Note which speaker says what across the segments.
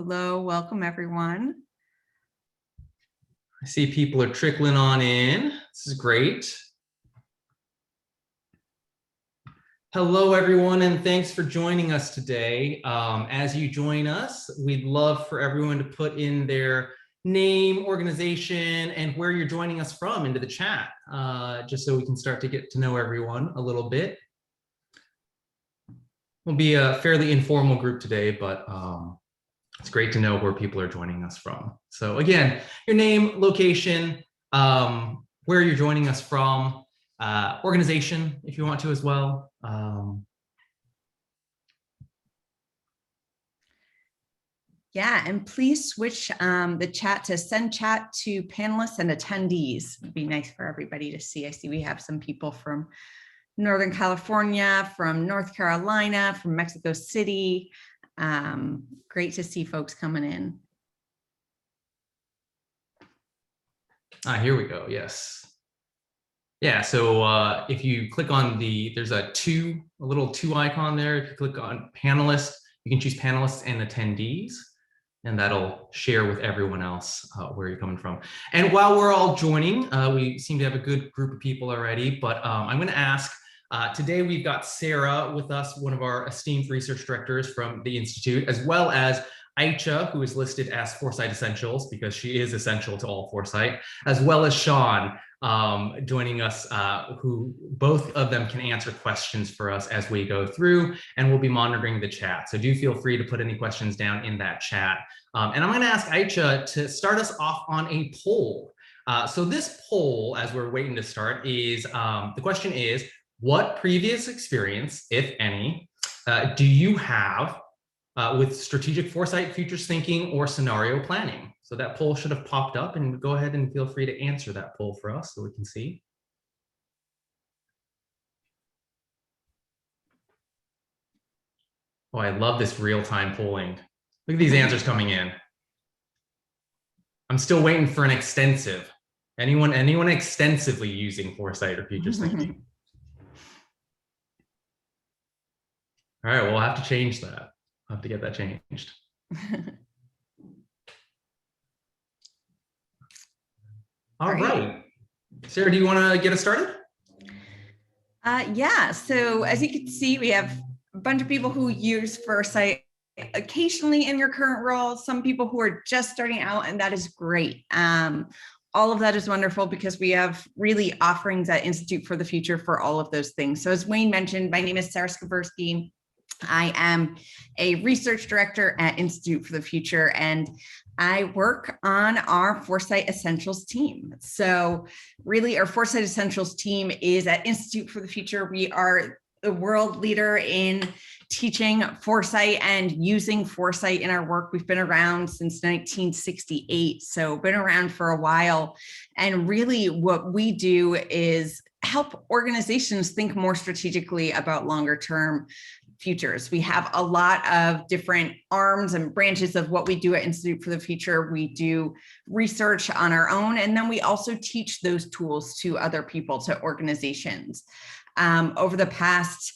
Speaker 1: Hello, welcome everyone.
Speaker 2: I see people are trickling on in. This is great. Hello, everyone, and thanks for joining us today. As you join us, we'd love for everyone to put in their name, organization, and where you're joining us from into the chat, just so we can start to get to know everyone a little bit. We'll be a fairly informal group today, but it's great to know where people are joining us from. So again, your name, location, where you're joining us from, organization, if you want to as well.
Speaker 1: Yeah, and please switch the chat to send chat to panelists and attendees. It'd be nice for everybody to see. I see we have some people from Northern California, from North Carolina, from Mexico City. Great to see folks coming in.
Speaker 2: Here we go, yes. Yeah, so if you click on there's a little two icon there. If you click on panelists, you can choose panelists and attendees, and that'll share with everyone else where you're coming from. And while we're all joining, we seem to have a good group of people already, but I'm gonna ask, today we've got Sarah with us, one of our esteemed research directors from the Institute, as well as Aicha, who is listed as Foresight Essentials because she is essential to all Foresight, as well as Sean joining us, who both of them can answer questions for us as we go through, and we'll be monitoring the chat. So do feel free to put any questions down in that chat. And I'm gonna ask Aicha to start us off on a poll. So this poll, as we're waiting to start, is the question is, what previous experience, if any, do you have with strategic foresight, futures thinking, or scenario planning? So that poll should have popped up, and go ahead and feel free to answer that poll for us so we can see. Oh, I love this real-time polling. Look at these answers coming in. I'm still waiting for an extensive. Anyone extensively using foresight or futures thinking? All right, well, we'll have to change that. I'll have to get that changed. All right. Sarah, do you want to get us started?
Speaker 1: Yeah, so as you can see, we have a bunch of people who use Foresight occasionally in your current role, some people who are just starting out, and that is great. All of that is wonderful because we have really offerings at Institute for the Future for all of those things. So as Wayne mentioned, my name is Sarah Skversky. I am a research director at Institute for the Future, and I work on our Foresight Essentials team. So really our Foresight Essentials team is at Institute for the Future. We are the world leader in teaching foresight and using foresight in our work. We've been around since 1968, so been around for a while. And really what we do is help organizations think more strategically about longer term futures. We have a lot of different arms and branches of what we do at Institute for the Future. We do research on our own, and then we also teach those tools to other people, to organizations. Over the past,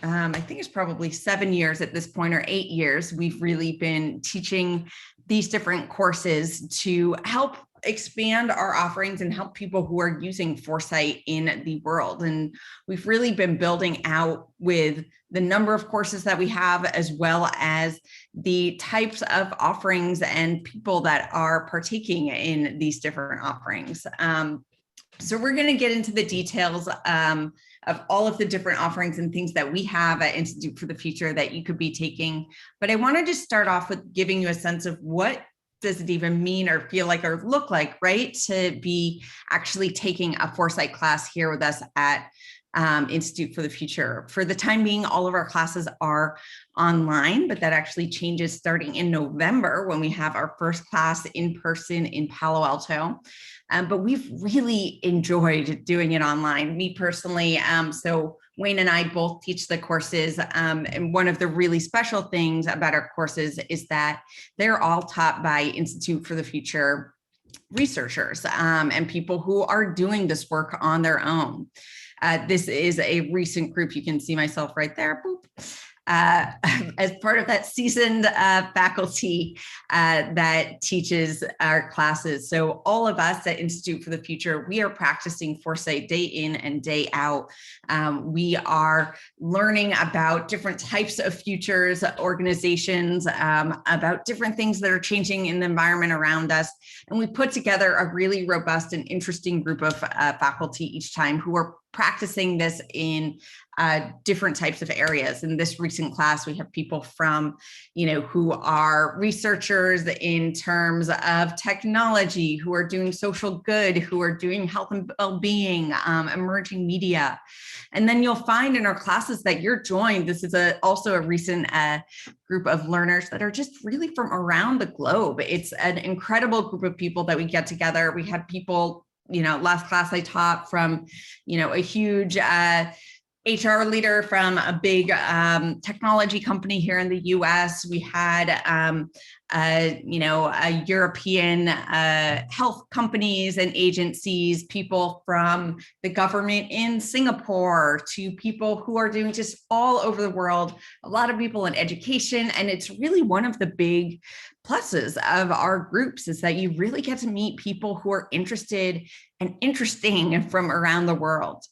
Speaker 1: I think it's probably 7 years at this point, or 8 years, we've really been teaching these different courses to help expand our offerings and help people who are using foresight in the world. And we've really been building out with the number of courses that we have, as well as the types of offerings and people that are partaking in these different offerings. So we're going to get into the details of all of the different offerings and things that we have at Institute for the Future that you could be taking. But I wanted to start off with giving you a sense of what does it even mean or feel like or look like, right, to be actually taking a foresight class here with us at Institute for the Future. For the time being, all of our classes are online, but that actually changes starting in November when we have our first class in person in Palo Alto. But we've really enjoyed doing it online, me personally. So Wayne and I both teach the courses. And one of the really special things about our courses is that they're all taught by Institute for the Future researchers and people who are doing this work on their own. This is a recent group. You can see myself right there. Boop. as part of that seasoned faculty that teaches our classes. So all of us at Institute for the Future, we are practicing foresight day in and day out. We are learning about different types of futures, organizations, about different things that are changing in the environment around us. And we put together a really robust and interesting group of faculty each time who are practicing this in different types of areas. In this recent class, we have people from, who are researchers in terms of technology, who are doing social good, who are doing health and well-being, emerging media. And then you'll find in our classes that you're joined, this is also a recent group of learners that are just really from around the globe. It's an incredible group of people that we get together. We had people, last class I taught from, a huge HR leader from a big technology company here in the US. We had, a European health companies and agencies, people from the government in Singapore, to people who are doing just all over the world, a lot of people in education. And it's really one of the big pluses of our groups is that you really get to meet people who are interested and interesting from around the world.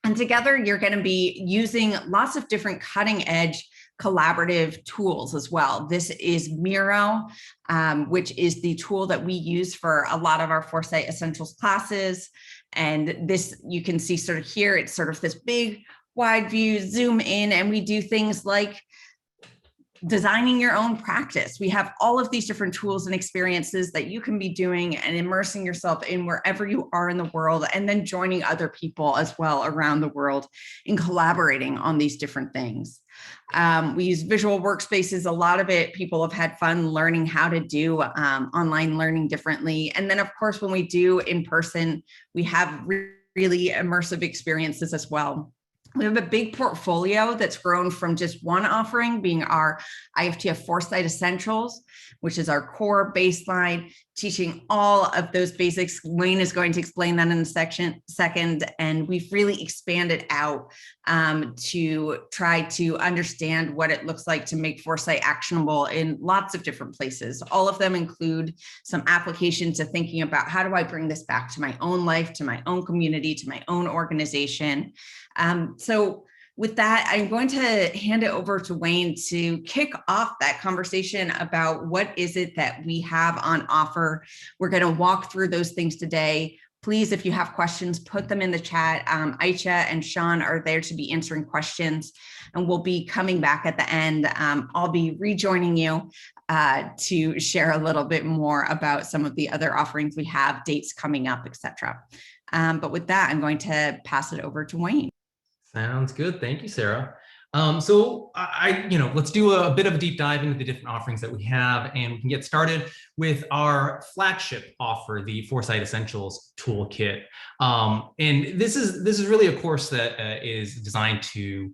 Speaker 1: And together, you're going to be using lots of different cutting edge collaborative tools as well. This is Miro, which is the tool that we use for a lot of our Foresight Essentials classes. And this, you can see sort of here, it's sort of this big wide view, zoom in, and we do things like designing your own practice. We have all of these different tools and experiences that you can be doing and immersing yourself in wherever you are in the world, and then joining other people as well around the world in collaborating on these different things. We use visual workspaces. A lot of it, people have had fun learning how to do online learning differently. And then of course, when we do in person, we have really immersive experiences as well. We have a big portfolio that's grown from just one offering being our IFTF Foresight Essentials, which is our core baseline, teaching all of those basics. Wayne is going to explain that in a second. And we've really expanded out to try to understand what it looks like to make foresight actionable in lots of different places. All of them include some application to thinking about how do I bring this back to my own life, to my own community, to my own organization. So with that, I'm going to hand it over to Wayne to kick off that conversation about what is it that we have on offer. We're going to walk through those things today. Please, if you have questions, put them in the chat. Aicha and Sean are there to be answering questions, and we'll be coming back at the end. I'll be rejoining you to share a little bit more about some of the other offerings we have, dates coming up, etc. But with that, I'm going to pass it over to Wayne.
Speaker 2: Sounds good. Thank you, Sarah. So let's do a bit of a deep dive into the different offerings that we have, and we can get started with our flagship offer, the Foresight Essentials Toolkit. And this is really a course that is designed to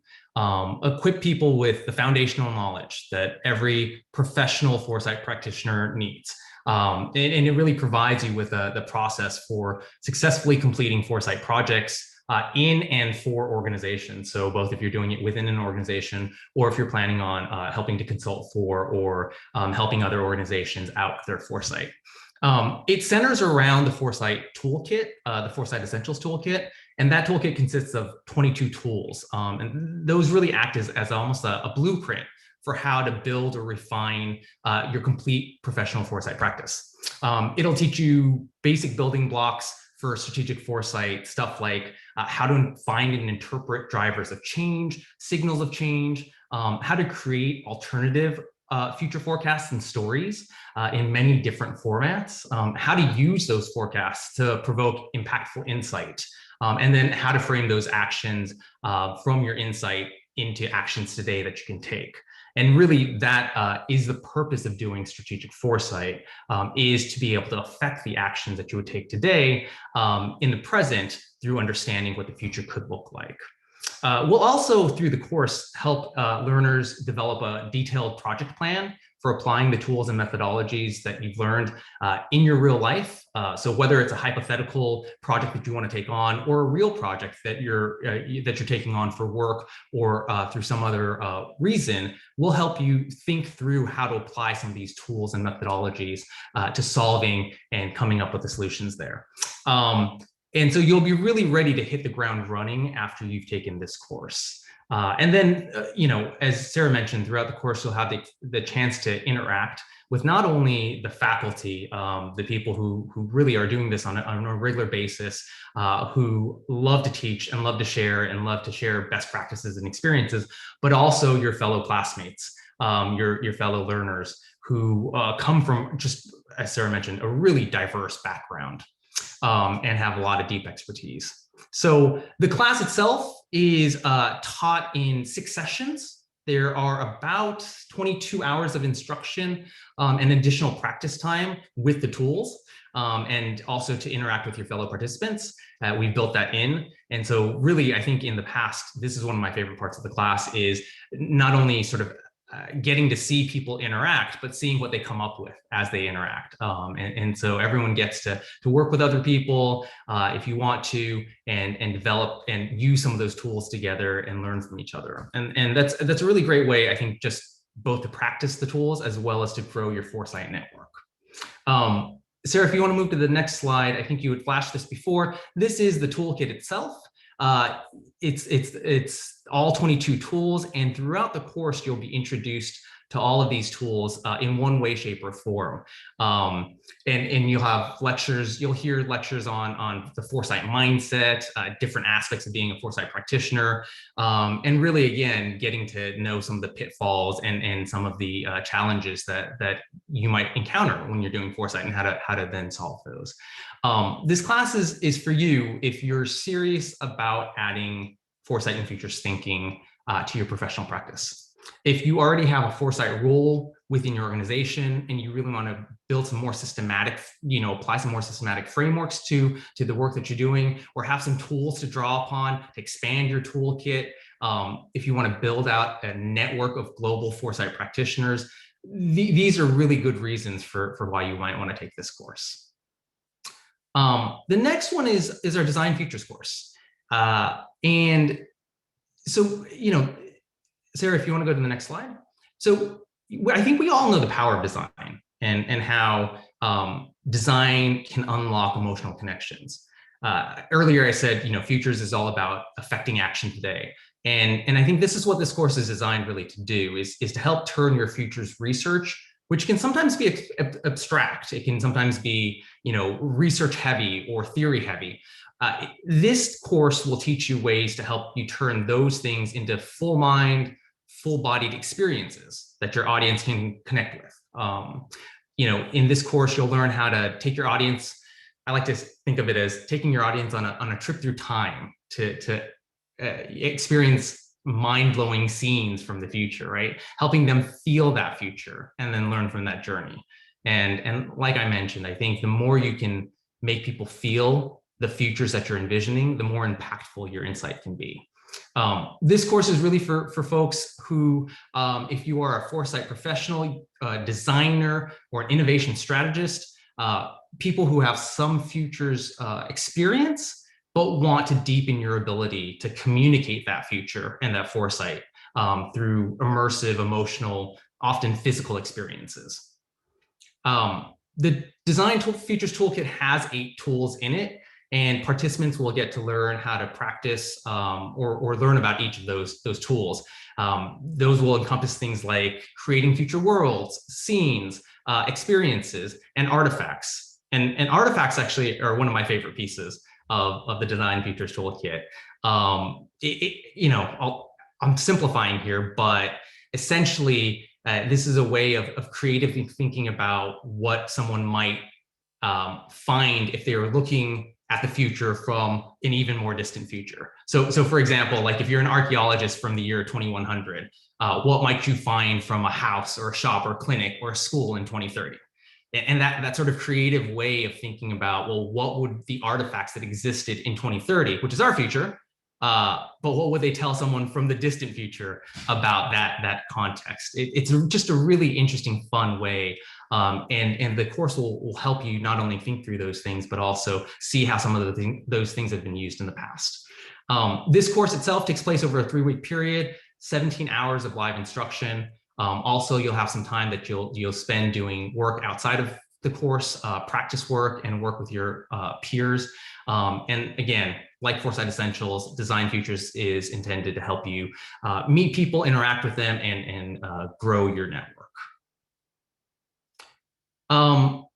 Speaker 2: equip people with the foundational knowledge that every professional foresight practitioner needs. And it really provides you with the process for successfully completing foresight projects in and for organizations. So both if you're doing it within an organization, or if you're planning on helping to consult for or helping other organizations out with their foresight. It centers around the Foresight Toolkit, the Foresight Essentials Toolkit, and that toolkit consists of 22 tools. And those really act as almost a blueprint for how to build or refine your complete professional foresight practice. It'll teach you basic building blocks for strategic foresight, stuff like how to find and interpret drivers of change, signals of change, how to create alternative future forecasts and stories in many different formats, how to use those forecasts to provoke impactful insight, and then how to frame those actions from your insight into actions today that you can take. And really that is the purpose of doing strategic foresight, is to be able to affect the actions that you would take today in the present through understanding what the future could look like. We'll also, through the course, help learners develop a detailed project plan for applying the tools and methodologies that you've learned in your real life. So whether it's a hypothetical project that you want to take on, or a real project that you're taking on for work, or through some other reason, we'll help you think through how to apply some of these tools and methodologies to solving and coming up with the solutions there. And so you'll be really ready to hit the ground running after you've taken this course. And then, as Sarah mentioned, throughout the course, you'll have the chance to interact with not only the faculty, the people who really are doing this on a regular basis, who love to teach and love to share best practices and experiences, but also your fellow classmates, your fellow learners who come from, just as Sarah mentioned, a really diverse background. And have a lot of deep expertise. So the class itself is taught in 6 sessions. There are about 22 hours of instruction and additional practice time with the tools, and also to interact with your fellow participants. We've built that in. And so really, I think in the past, this is one of my favorite parts of the class, is not only sort of getting to see people interact, but seeing what they come up with as they interact. And so everyone gets to work with other people if you want to, and develop and use some of those tools together and learn from each other. And that's a really great way, I think, just both to practice the tools as well as to grow your Foresight network. Sarah, if you want to move to the next slide, I think you had flashed this before. This is the toolkit itself. It's all 22 tools, and throughout the course, you'll be introduced to all of these tools in one way, shape, or form. And you'll have lectures, you'll hear lectures on the Foresight mindset, different aspects of being a Foresight practitioner, and really, again, getting to know some of the pitfalls and some of the challenges that you might encounter when you're doing Foresight, and how to then solve those. This class is for you if you're serious about adding Foresight and futures thinking to your professional practice. If you already have a Foresight role within your organization and you really want to build some more systematic, apply some more systematic frameworks to the work that you're doing, or have some tools to draw upon to expand your toolkit, if you want to build out a network of global Foresight practitioners, these are really good reasons for why you might want to take this course. The next one is our Design Futures course. And so, Sarah, if you want to go to the next slide. So I think we all know the power of design and how design can unlock emotional connections. Earlier I said, futures is all about affecting action today. And I think this is what this course is designed really to do, is to help turn your futures research, which can sometimes be abstract. It can sometimes be, research heavy or theory heavy. This course will teach you ways to help you turn those things into full mind, full-bodied experiences that your audience can connect with. In this course, you'll learn how to take your audience. I like to think of it as taking your audience on a trip through time to experience mind-blowing scenes from the future, right? Helping them feel that future and then learn from that journey. And like I mentioned, I think the more you can make people feel the futures that you're envisioning, the more impactful your insight can be. This course is really for folks who, if you are a Foresight professional, designer, or an innovation strategist, people who have some futures experience, but want to deepen your ability to communicate that future and that Foresight through immersive, emotional, often physical experiences. The Design Futures Toolkit has 8 tools in it, and participants will get to learn how to practice or learn about each of those tools. Those will encompass things like creating future worlds, scenes, experiences, and artifacts. And artifacts actually are one of my favorite pieces of the Design Futures Toolkit. I'm simplifying here, but essentially, this is a way of creatively thinking about what someone might find if they were looking at the future from an even more distant future. So for example, like if you're an archaeologist from the year 2100, what might you find from a house or a shop or a clinic or a school in 2030? And that sort of creative way of thinking about, well, what would the artifacts that existed in 2030, which is our future, but what would they tell someone from the distant future about that context? It's just a really interesting, fun way. And the course will help you not only think through those things, but also see how some of those things have been used in the past. This course itself takes place over a 3-week period, 17 hours of live instruction. Also, you'll have some time that you'll spend doing work outside of the course, practice work and work with your peers. And again, like Foresight Essentials, Design Futures is intended to help you meet people, interact with them, and grow your network.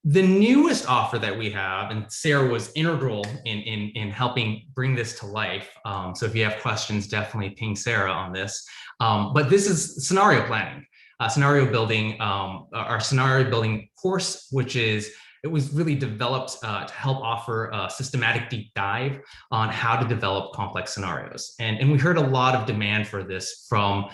Speaker 2: The newest offer that we have, and Sarah was integral in helping bring this to life. So if you have questions, definitely ping Sarah on this. But this is scenario planning, scenario building, our scenario building course, which it was really developed to help offer a systematic deep dive on how to develop complex scenarios. And we heard a lot of demand for this from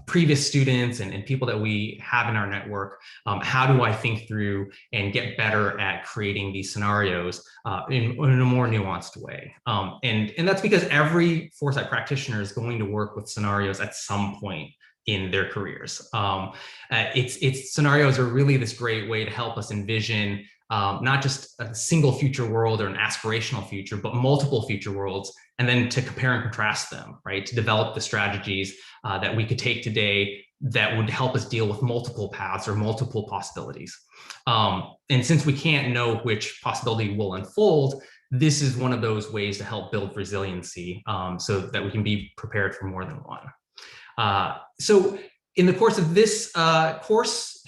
Speaker 2: previous students and people that we have in our network. How do I think through and get better at creating these scenarios in a more nuanced way? And that's because every Foresight practitioner is going to work with scenarios at some point in their careers. It's scenarios are really this great way to help us envision not just a single future world or an aspirational future, but multiple future worlds, and then to compare and contrast them, right? To develop the strategies that we could take today that would help us deal with multiple paths or multiple possibilities. And since we can't know which possibility will unfold, this is one of those ways to help build resiliency so that we can be prepared for more than one. So in the course of this course,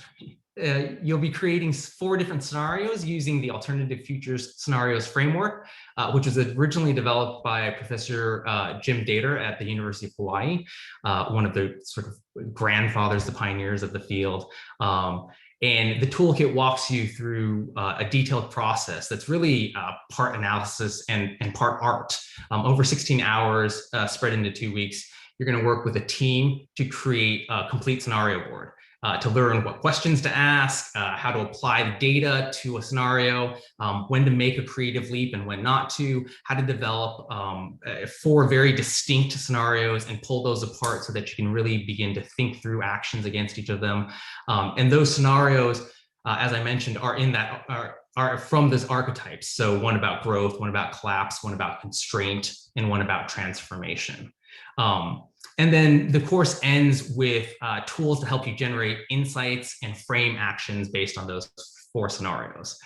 Speaker 2: you'll be creating 4 different scenarios using the Alternative Futures Scenarios Framework, which was originally developed by Professor Jim Dater at the University of Hawaii, one of the sort of grandfathers, the pioneers of the field. And the toolkit walks you through a detailed process that's really part analysis and part art. Over 16 hours spread into 2 weeks, you're going to work with a team to create a complete scenario board, to learn what questions to ask, how to apply the data to a scenario, when to make a creative leap and when not to, how to develop 4 very distinct scenarios and pull those apart so that you can really begin to think through actions against each of them. And those scenarios, as I mentioned, are from those archetypes. So one about growth, one about collapse, one about constraint, and one about transformation. And then the course ends with tools to help you generate insights and frame actions based on those 4 scenarios.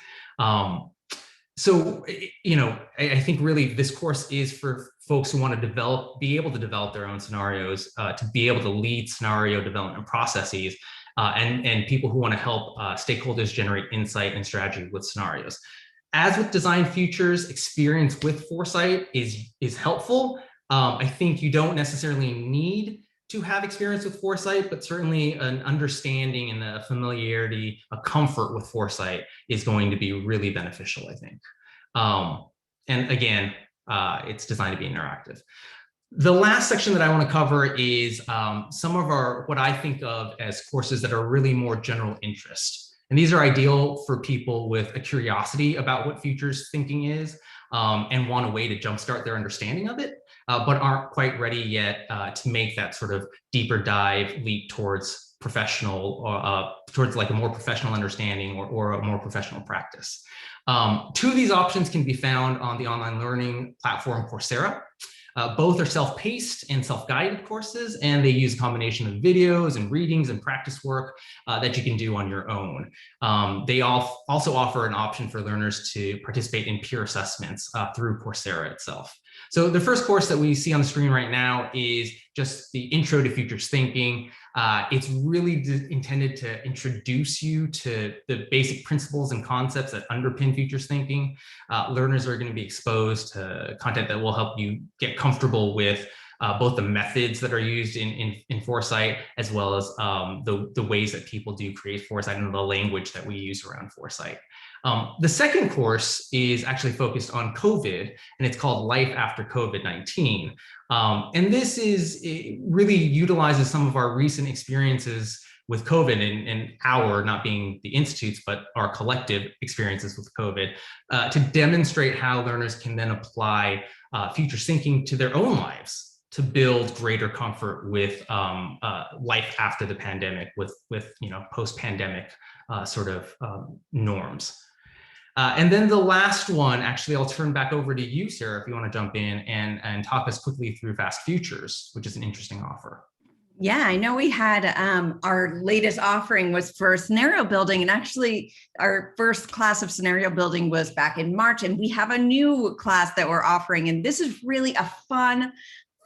Speaker 2: So, I think really this course is for folks who want to be able to develop their own scenarios, to be able to lead scenario development processes, and people who want to help stakeholders generate insight and strategy with scenarios. As with Design Futures, experience with Foresight is helpful. I think you don't necessarily need to have experience with Foresight, but certainly an understanding and a familiarity, a comfort with Foresight is going to be really beneficial, I think. And again, it's designed to be interactive. The last section that I want to cover is some of what I think of as courses that are really more general interest. And these are ideal for people with a curiosity about what futures thinking is and want a way to jumpstart their understanding of it. But aren't quite ready yet to make that sort of deeper dive leap towards professional, towards like a more professional understanding or a more professional practice. 2 of these options can be found on the online learning platform Coursera. Both are self-paced and self-guided courses, and they use a combination of videos and readings and practice work that you can do on your own. They also offer an option for learners to participate in peer assessments through Coursera itself. So the first course that we see on the screen right now is just the Intro to Futures Thinking. It's really intended to introduce you to the basic principles and concepts that underpin futures thinking. Learners are going to be exposed to content that will help you get comfortable with both the methods that are used in Foresight, as well as the ways that people do create Foresight and the language that we use around Foresight. The second course is actually focused on COVID, and it's called Life After COVID-19. And it really utilizes some of our recent experiences with COVID and our, not being the institutes, but our collective experiences with COVID to demonstrate how learners can then apply future syncing to their own lives to build greater comfort with life after the pandemic, with post-pandemic sort of norms. And then the last one, actually, I'll turn back over to you, Sarah, if you want to jump in and talk us quickly through Fast Futures, which is an interesting offer.
Speaker 1: Yeah, I know we had our latest offering was for scenario building, and actually our first class of scenario building was back in March, and we have a new class that we're offering, and this is really a fun,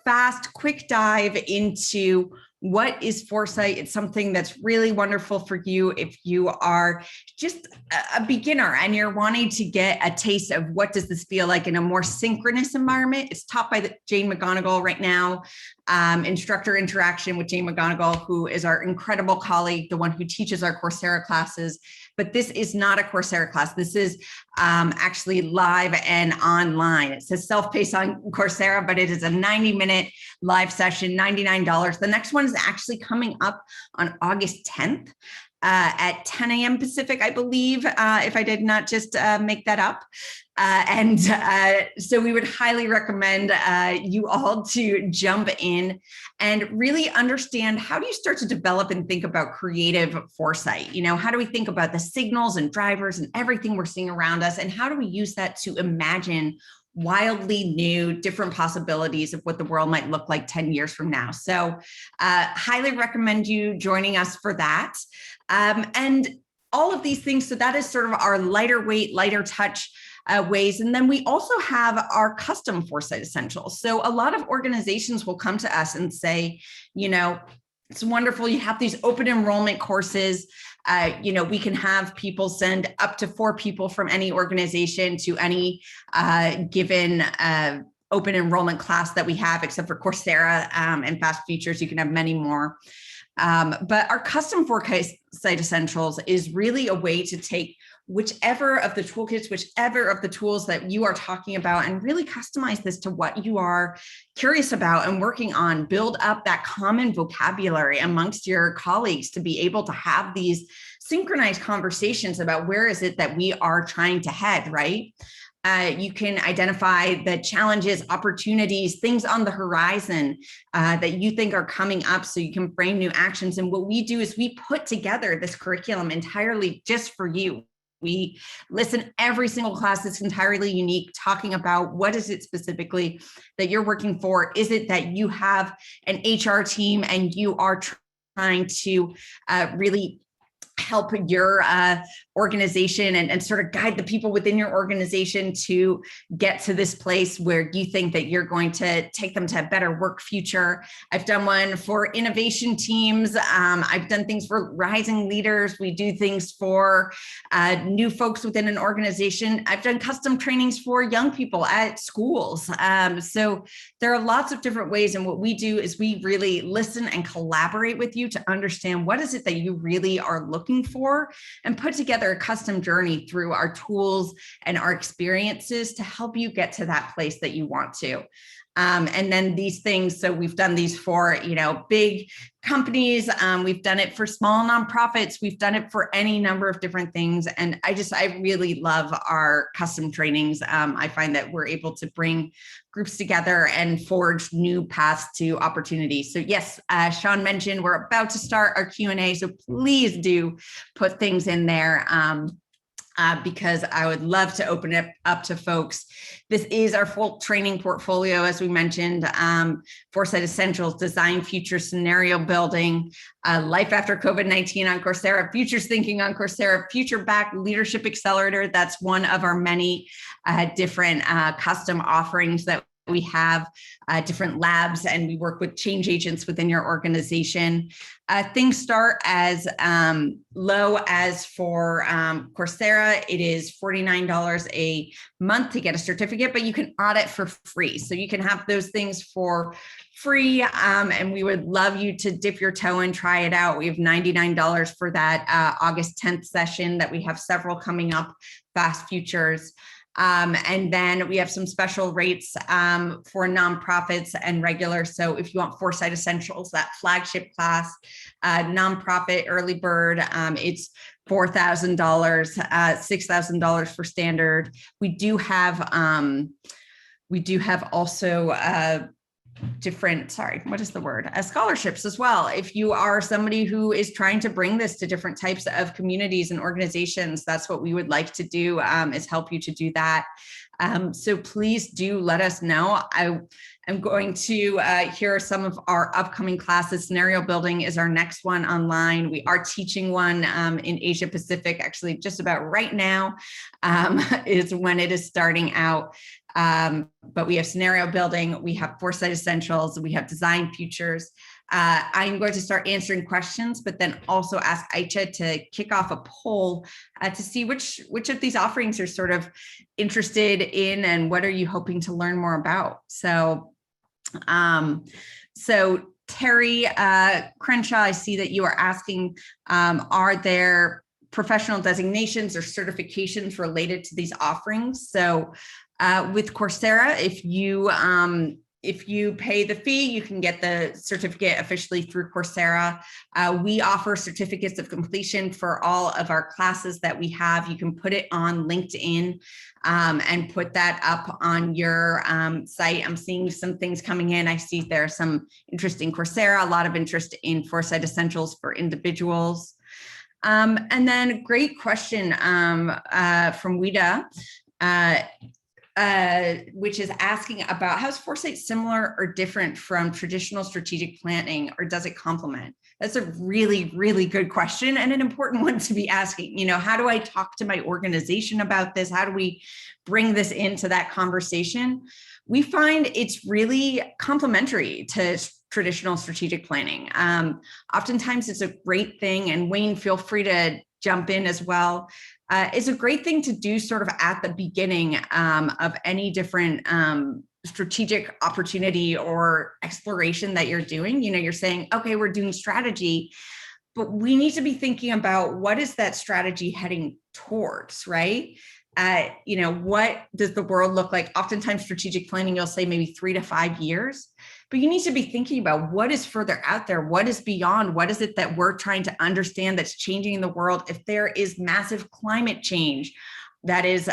Speaker 1: fast, quick dive into what is foresight. It's something that's really wonderful for you if you are just a beginner and you're wanting to get a taste of what does this feel like in a more synchronous environment. It's taught by Jane McGonigal right now. Instructor interaction with Jane McGonigal, who is our incredible colleague, the one who teaches our Coursera classes. But this is not a Coursera class. This is actually live and online. It says self-paced on Coursera, but it is a 90-minute live session, $99. The next one is actually coming up on August 10th at 10 a.m. Pacific, I believe, if I did not just make that up. So we would highly recommend you all to jump in and really understand, how do you start to develop and think about creative foresight? How do we think about the signals and drivers and everything we're seeing around us? And how do we use that to imagine wildly new, different possibilities of what the world might look like 10 years from now? So highly recommend you joining us for that. And all of these things. So that is sort of our lighter weight, lighter touch ways. And then we also have our custom foresight essentials. So a lot of organizations will come to us and say, it's wonderful. You have these open enrollment courses. We can have people send up to 4 people from any organization to any given open enrollment class that we have, except for Coursera and Fast Futures. You can have many more. But our custom foresight essentials is really a way to take whichever of the toolkits, whichever of the tools that you are talking about, and really customize this to what you are curious about and working on. Build up that common vocabulary amongst your colleagues to be able to have these synchronized conversations about where is it that we are trying to head, right? You can identify the challenges, opportunities, things on the horizon that you think are coming up, so you can frame new actions. And what we do is we put together this curriculum entirely just for you. We listen every single class that's entirely unique, talking about what is it specifically that you're working for. Is it that you have an HR team and you are trying to really help your organization and sort of guide the people within your organization to get to this place where you think that you're going to take them to a better work future. I've done one for innovation teams. I've done things for rising leaders. We do things for new folks within an organization. I've done custom trainings for young people at schools. So there are lots of different ways. And what we do is we really listen and collaborate with you to understand what is it that you really are looking for, and put together a custom journey through our tools and our experiences to help you get to that place that you want to. And then these things, so we've done these for, big companies. We've done it for small nonprofits. We've done it for any number of different things. And I really love our custom trainings. I find that we're able to bring groups together and forge new paths to opportunity. So yes, Sean mentioned we're about to start our Q&A. So please do put things in there. Because I would love to open it up to folks. This is our full training portfolio, as we mentioned, Foresight Essentials, Design Future Scenario Building, Life After COVID-19 on Coursera, Futures Thinking on Coursera, Future Back Leadership Accelerator. That's one of our many different custom offerings that we have, different labs, and we work with change agents within your organization. Things start as low as for Coursera, it is $49 a month to get a certificate, but you can audit for free. So you can have those things for free, and we would love you to dip your toe and try it out. We have $99 for that August 10th session that we have several coming up, Fast Futures. And then we have some special rates for nonprofits and regular. So if you want Foresight Essentials, that flagship class, nonprofit early bird, it's $4,000, $6,000 for standard. We do have We do have also different, scholarships as well. If you are somebody who is trying to bring this to different types of communities and organizations, that's what we would like to do, is help you to do that. So please do let us know. I'm going to here are some of our upcoming classes. Scenario building is our next one online. We are teaching one in Asia Pacific, actually just about right now is when it is starting out. But we have scenario building, we have Foresight Essentials, we have Design Futures. I'm going to start answering questions, but then also ask Aicha to kick off a poll to see which of these offerings you're sort of interested in and what are you hoping to learn more about. So Terry Crenshaw, I see that you are asking, are there professional designations or certifications related to these offerings? So with Coursera, if you pay the fee, you can get the certificate officially through Coursera. We offer certificates of completion for all of our classes that we have. You can put it on LinkedIn and put that up on your site. I'm seeing some things coming in. I see there's some interest in Coursera, a lot of interest in Foresight Essentials for individuals. And then great question from Wida. Which is asking about how is Foresight similar or different from traditional strategic planning, or does it complement? That's a really, really good question and an important one to be asking. You know, how do I talk to my organization about this? How do we bring this into that conversation? We find it's really complementary to traditional strategic planning. Oftentimes it's a great thing, and Wayne, feel free to jump in as well. It's a great thing to do sort of at the beginning of any different strategic opportunity or exploration that you're doing. You know, you're saying, okay, we're doing strategy, but we need to be thinking about what is that strategy heading towards, right? You know, what does the world look like? Oftentimes strategic planning, you'll say maybe 3 to 5 years, but you need to be thinking about what is further out there, what is beyond, what is it that we're trying to understand that's changing in the world? If there is massive climate change that is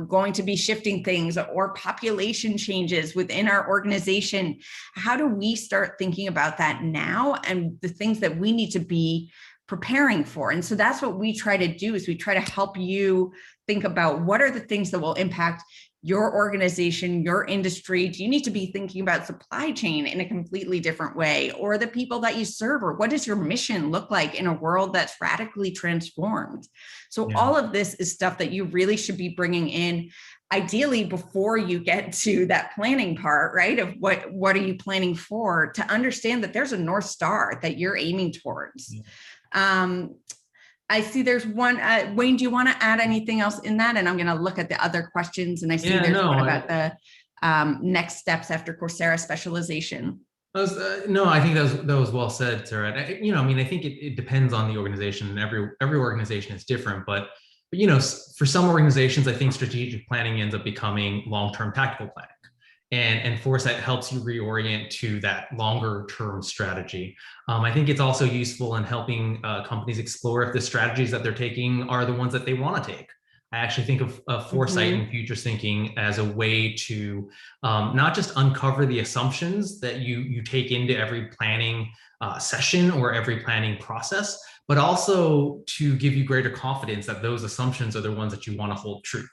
Speaker 1: going to be shifting things, or population changes within our organization, how do we start thinking about that now and the things that we need to be preparing for? And so that's what we try to do, is we try to help you think about what are the things that will impact your organization, your industry. Do you need to be thinking about supply chain in a completely different way, or the people that you serve, or what does your mission look like in a world that's radically transformed? So all of this is stuff that you really should be bringing in, ideally before you get to that planning part, right? Of what are you planning for, to understand that there's a North Star that you're aiming towards. I see there's one, Wayne, do you want to add anything else in that? And I'm going to look at the other questions, and I see there's one about the next steps after Coursera specialization.
Speaker 2: No, I think that was well said, Sarah. I mean, I think it depends on the organization, and every organization is different, but you know, for some organizations, I think strategic planning ends up becoming long-term tactical planning. And Foresight helps you reorient to that longer term strategy. I think it's also useful in helping companies explore if the strategies that they're taking are the ones that they want to take. I actually think of Foresight and futures thinking as a way to not just uncover the assumptions that you take into every planning session or every planning process, but also to give you greater confidence that those assumptions are the ones that you want to hold true.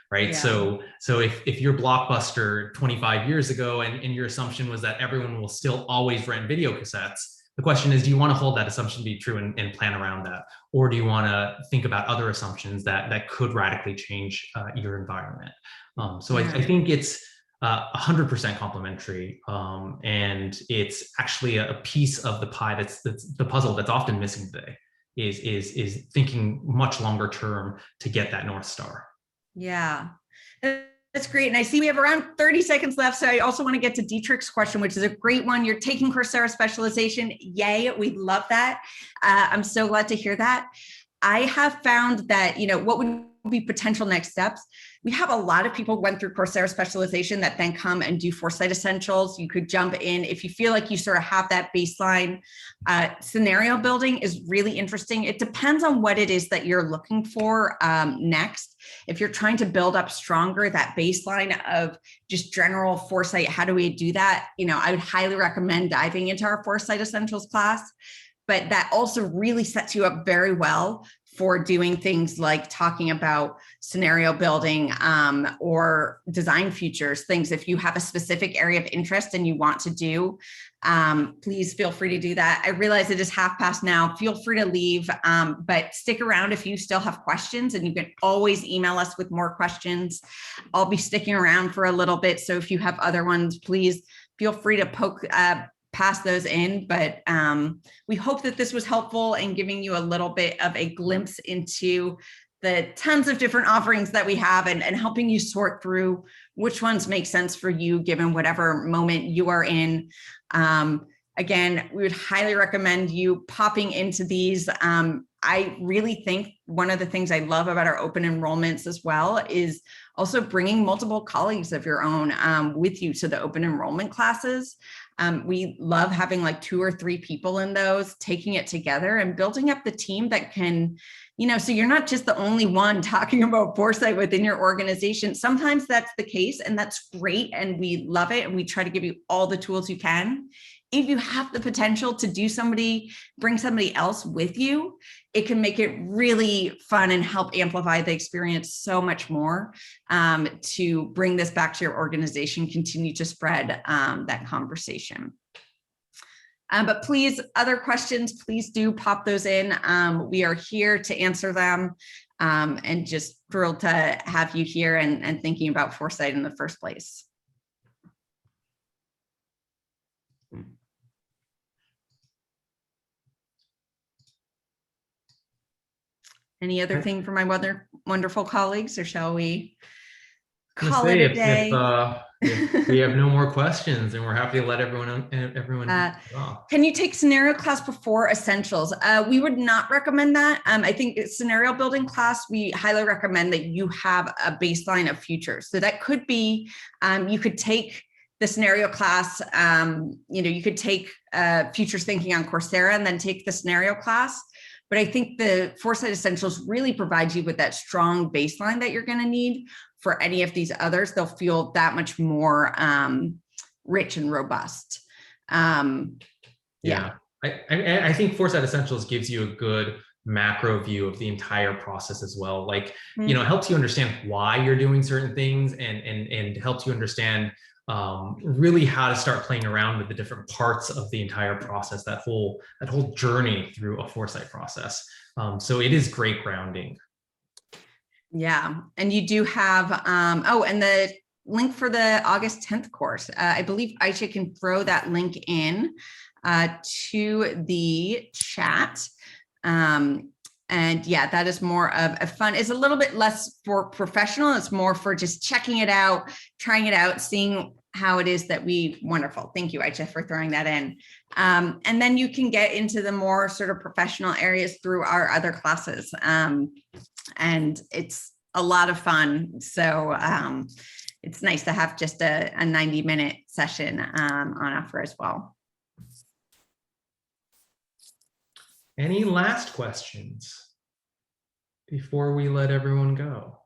Speaker 2: Right. Yeah. So if you're Blockbuster 25 years ago and your assumption was that everyone will still always rent video cassettes, the question is, do you want to hold that assumption to be true and plan around that? Or do you want to think about other assumptions that could radically change your environment? I think it's 100% complementary. And it's actually a piece of the pie that's the puzzle that's often missing today is thinking much longer term to get that North Star.
Speaker 1: Yeah, that's great. And I see we have around 30 seconds left. So I also want to get to Dietrich's question, which is a great one. You're taking Coursera specialization. Yay, we love that. I'm so glad to hear that. I have found that, you know, what would be potential next steps. We have a lot of people went through Coursera specialization that then come and do Foresight Essentials. You could jump in if you feel like you sort of have that baseline. Scenario building is really interesting. It depends on what it is that you're looking for next. If you're trying to build up stronger, that baseline of just general foresight, how do we do that? I would highly recommend diving into our Foresight Essentials class, but that also really sets you up very well for doing things like talking about scenario building or design futures, things. If you have a specific area of interest and you want to do, please feel free to do that. I realize it is 1:30 now. Feel free to leave, but stick around if you still have questions, and you can always email us with more questions. I'll be sticking around for a little bit, so if you have other ones, please feel free to pass those in, but we hope that this was helpful in giving you a little bit of a glimpse into the tons of different offerings that we have, and helping you sort through which ones make sense for you given whatever moment you are in. Again, we would highly recommend you popping into these. I really think one of the things I love about our open enrollments as well is also bringing multiple colleagues of your own with you to the open enrollment classes. We love having like 2 or 3 people in those, taking it together and building up the team that can, so you're not just the only one talking about foresight within your organization. Sometimes that's the case, and that's great, and we love it, and we try to give you all the tools you can. If you have the potential to bring somebody else with you, it can make it really fun and help amplify the experience so much more, to bring this back to your organization, continue to spread that conversation. But please, other questions, please do pop those in. We are here to answer them, and just thrilled to have you here and thinking about foresight in the first place. Any other thing for my wonderful colleagues, or shall we call it a day?
Speaker 2: If we have no more questions, and we're happy to let everyone
Speaker 1: Can you take scenario class before essentials? We would not recommend that. I think scenario building class, we highly recommend that you have a baseline of futures. So that could be, you could take the scenario class, you could take futures thinking on Coursera and then take the scenario class. But I think the Foresight Essentials really provides you with that strong baseline that you're going to need for any of these others. They'll feel that much more rich and robust.
Speaker 2: Yeah. I think Foresight Essentials gives you a good macro view of the entire process as well. Like, it helps you understand why you're doing certain things, and helps you understand really how to start playing around with the different parts of the entire process, that whole journey through a foresight process. So it is great grounding.
Speaker 1: Yeah, and you do have, and the link for the August 10th course, I believe Aisha can throw that link in to the chat. And yeah, that is more of a fun, it's a little bit less for professional. It's more for just checking it out, trying it out, seeing how it is that wonderful. Thank you, Aisha, for throwing that in. And then you can get into the more sort of professional areas through our other classes. And it's a lot of fun. So it's nice to have just a 90-minute session on offer as well.
Speaker 2: Any last questions before we let everyone go?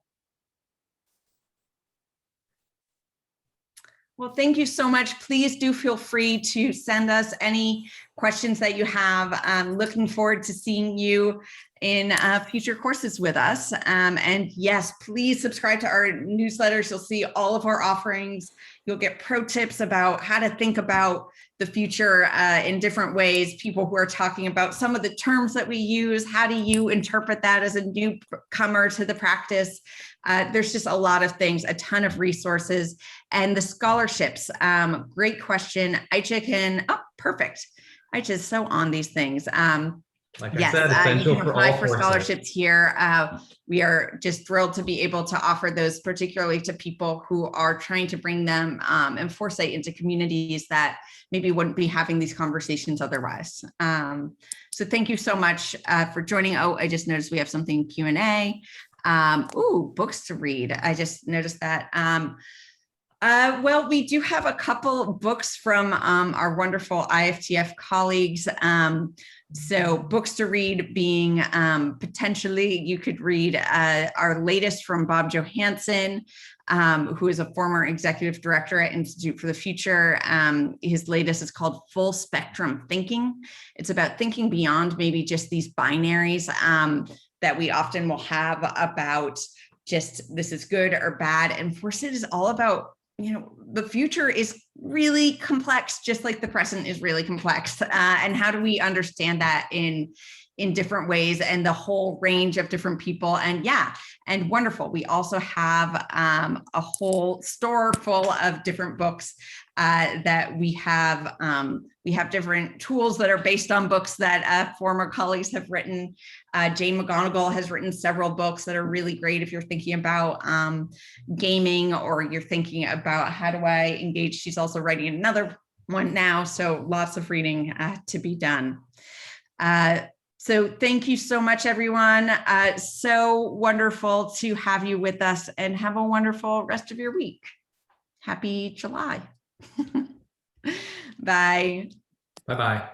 Speaker 1: Well, thank you so much. Please do feel free to send us any questions that you have. I'm looking forward to seeing you in future courses with us. And yes, please subscribe to our newsletters. You'll see all of our offerings. You'll get pro tips about how to think about the future in different ways. People who are talking about some of the terms that we use. How do you interpret that as a newcomer to the practice? There's just a lot of things, a ton of resources. And the scholarships, great question. Aicha perfect. Aicha's so on these things.
Speaker 2: Like I said, essential
Speaker 1: you can apply for scholarships here. We are just thrilled to be able to offer those, particularly to people who are trying to bring them and foresight into communities that maybe wouldn't be having these conversations otherwise. So thank you so much for joining. Oh, I just noticed we have something Q&A. Ooh, books to read. I just noticed that. Well, we do have a couple books from our wonderful IFTF colleagues. So books to read being potentially, you could read our latest from Bob Johansen, who is a former executive director at Institute for the Future. His latest is called Full Spectrum Thinking. It's about thinking beyond maybe just these binaries that we often will have about just this is good or bad. And for us, it is all about, the future is really complex, just like the present is really complex. And how do we understand that in different ways and the whole range of different people? And and wonderful. We also have a whole store full of different books that we have. We have different tools that are based on books that former colleagues have written. Jane McGonigal has written several books that are really great if you're thinking about gaming or you're thinking about how do I engage. She's also writing another one now. So lots of reading to be done. So thank you so much, everyone. So wonderful to have you with us, and have a wonderful rest of your week. Happy July. Bye.
Speaker 2: Bye-bye.